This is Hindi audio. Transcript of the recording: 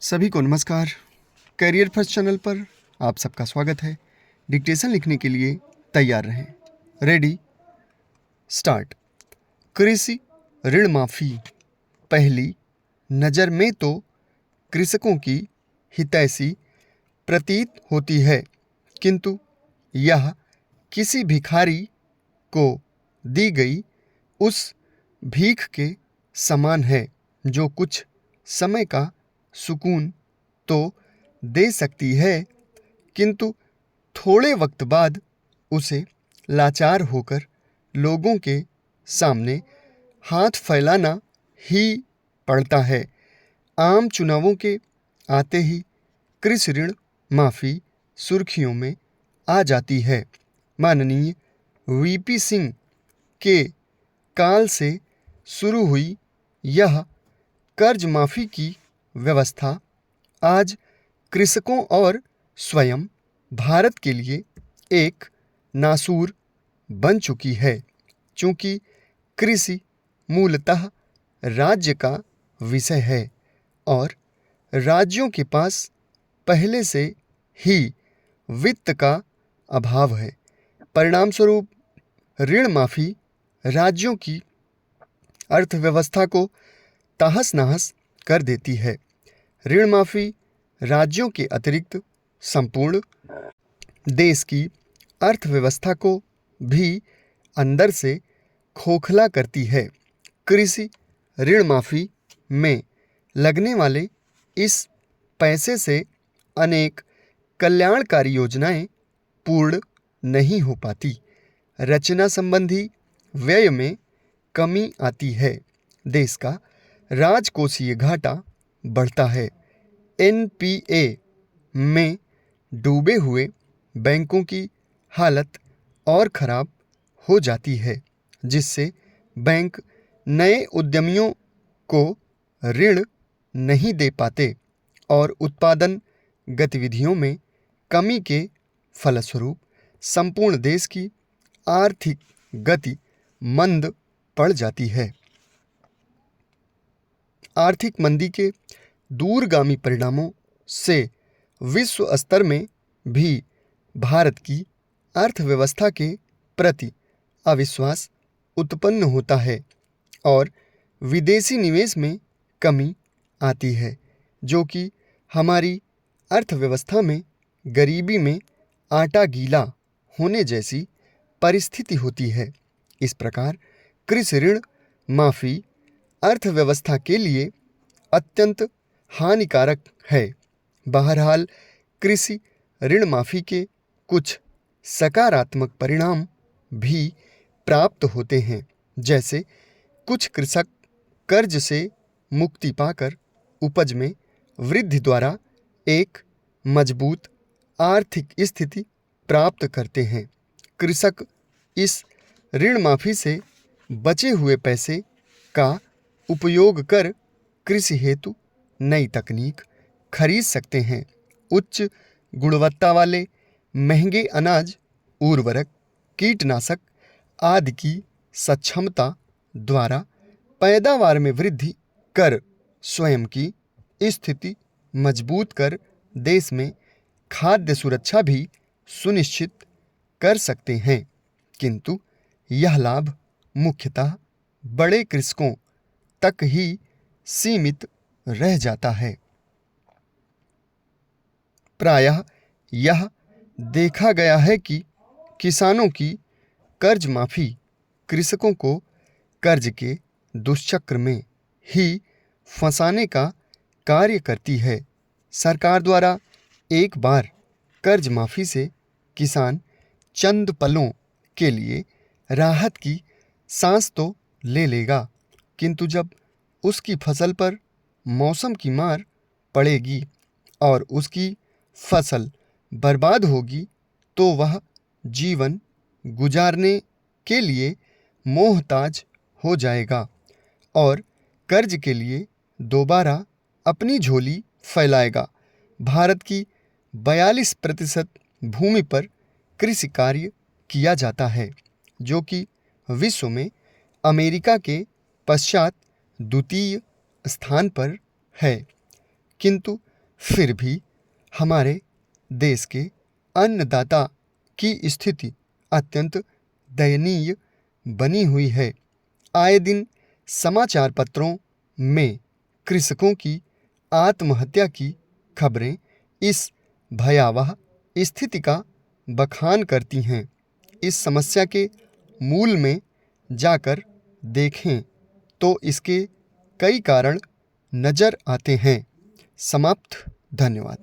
सभी को नमस्कार। करियर फर्स्ट चैनल पर आप सबका स्वागत है। डिक्टेशन लिखने के लिए तैयार रहें। Ready start. कृषि ऋण माफ़ी पहली नज़र में तो कृषकों की हितैषी प्रतीत होती है, किंतु यह किसी भिखारी को दी गई उस भीख के समान है जो कुछ समय का सुकून तो दे सकती है, किंतु थोड़े वक्त बाद उसे लाचार होकर लोगों के सामने हाथ फैलाना ही पड़ता है। आम चुनावों के आते ही कृषि ऋण माफ़ी सुर्खियों में आ जाती है। माननीय वीपी सिंह के काल से शुरू हुई यह कर्ज माफ़ी की व्यवस्था आज कृषकों और स्वयं भारत के लिए एक नासूर बन चुकी है। चूँकि कृषि मूलतः राज्य का विषय है और राज्यों के पास पहले से ही वित्त का अभाव है, परिणामस्वरूप ऋण माफ़ी राज्यों की अर्थव्यवस्था को तहस नहस कर देती है। ऋण माफ़ी राज्यों के अतिरिक्त संपूर्ण देश की अर्थव्यवस्था को भी अंदर से खोखला करती है। कृषि ऋण माफ़ी में लगने वाले इस पैसे से अनेक कल्याणकारी योजनाएं पूर्ण नहीं हो पाती। रचना संबंधी व्यय में कमी आती है। देश का राजकोषीय घाटा बढ़ता है। एनपीए में डूबे हुए बैंकों की हालत और ख़राब हो जाती है, जिससे बैंक नए उद्यमियों को ऋण नहीं दे पाते और उत्पादन गतिविधियों में कमी के फलस्वरूप संपूर्ण देश की आर्थिक गति मंद पड़ जाती है। आर्थिक मंदी के दूरगामी परिणामों से विश्व स्तर में भी भारत की अर्थव्यवस्था के प्रति अविश्वास उत्पन्न होता है और विदेशी निवेश में कमी आती है, जो कि हमारी अर्थव्यवस्था में गरीबी में आटा गीला होने जैसी परिस्थिति होती है। इस प्रकार कृषि ऋण माफ़ी अर्थव्यवस्था के लिए अत्यंत हानिकारक है। बहरहाल कृषि ऋण माफ़ी के कुछ सकारात्मक परिणाम भी प्राप्त होते हैं, जैसे कुछ कृषक कर्ज से मुक्ति पाकर उपज में वृद्धि द्वारा एक मजबूत आर्थिक स्थिति प्राप्त करते हैं। कृषक इस ऋण माफ़ी से बचे हुए पैसे का उपयोग कर कृषि हेतु नई तकनीक खरीद सकते हैं। उच्च गुणवत्ता वाले महंगे अनाज, उर्वरक, कीटनाशक आदि की सक्षमता द्वारा पैदावार में वृद्धि कर स्वयं की स्थिति मजबूत कर देश में खाद्य सुरक्षा भी सुनिश्चित कर सकते हैं, किंतु यह लाभ मुख्यतः बड़े कृषकों तक ही सीमित रह जाता है। प्रायः यह देखा गया है कि किसानों की कर्ज माफ़ी कृषकों को कर्ज के दुष्चक्र में ही फंसाने का कार्य करती है। सरकार द्वारा एक बार कर्ज माफ़ी से किसान चंद पलों के लिए राहत की सांस तो ले लेगा, किंतु जब उसकी फसल पर मौसम की मार पड़ेगी और उसकी फसल बर्बाद होगी, तो वह जीवन गुजारने के लिए मोहताज हो जाएगा और कर्ज के लिए दोबारा अपनी झोली फैलाएगा। भारत की 42% भूमि पर कृषि कार्य किया जाता है, जो कि विश्व में अमेरिका के पश्चात द्वितीय स्थान पर है, किंतु फिर भी हमारे देश के अन्नदाता की स्थिति अत्यंत दयनीय बनी हुई है। आए दिन समाचार पत्रों में कृषकों की आत्महत्या की खबरें इस भयावह स्थिति का बखान करती हैं। इस समस्या के मूल में जाकर देखें तो इसके कई कारण नजर आते हैं। समाप्त। धन्यवाद।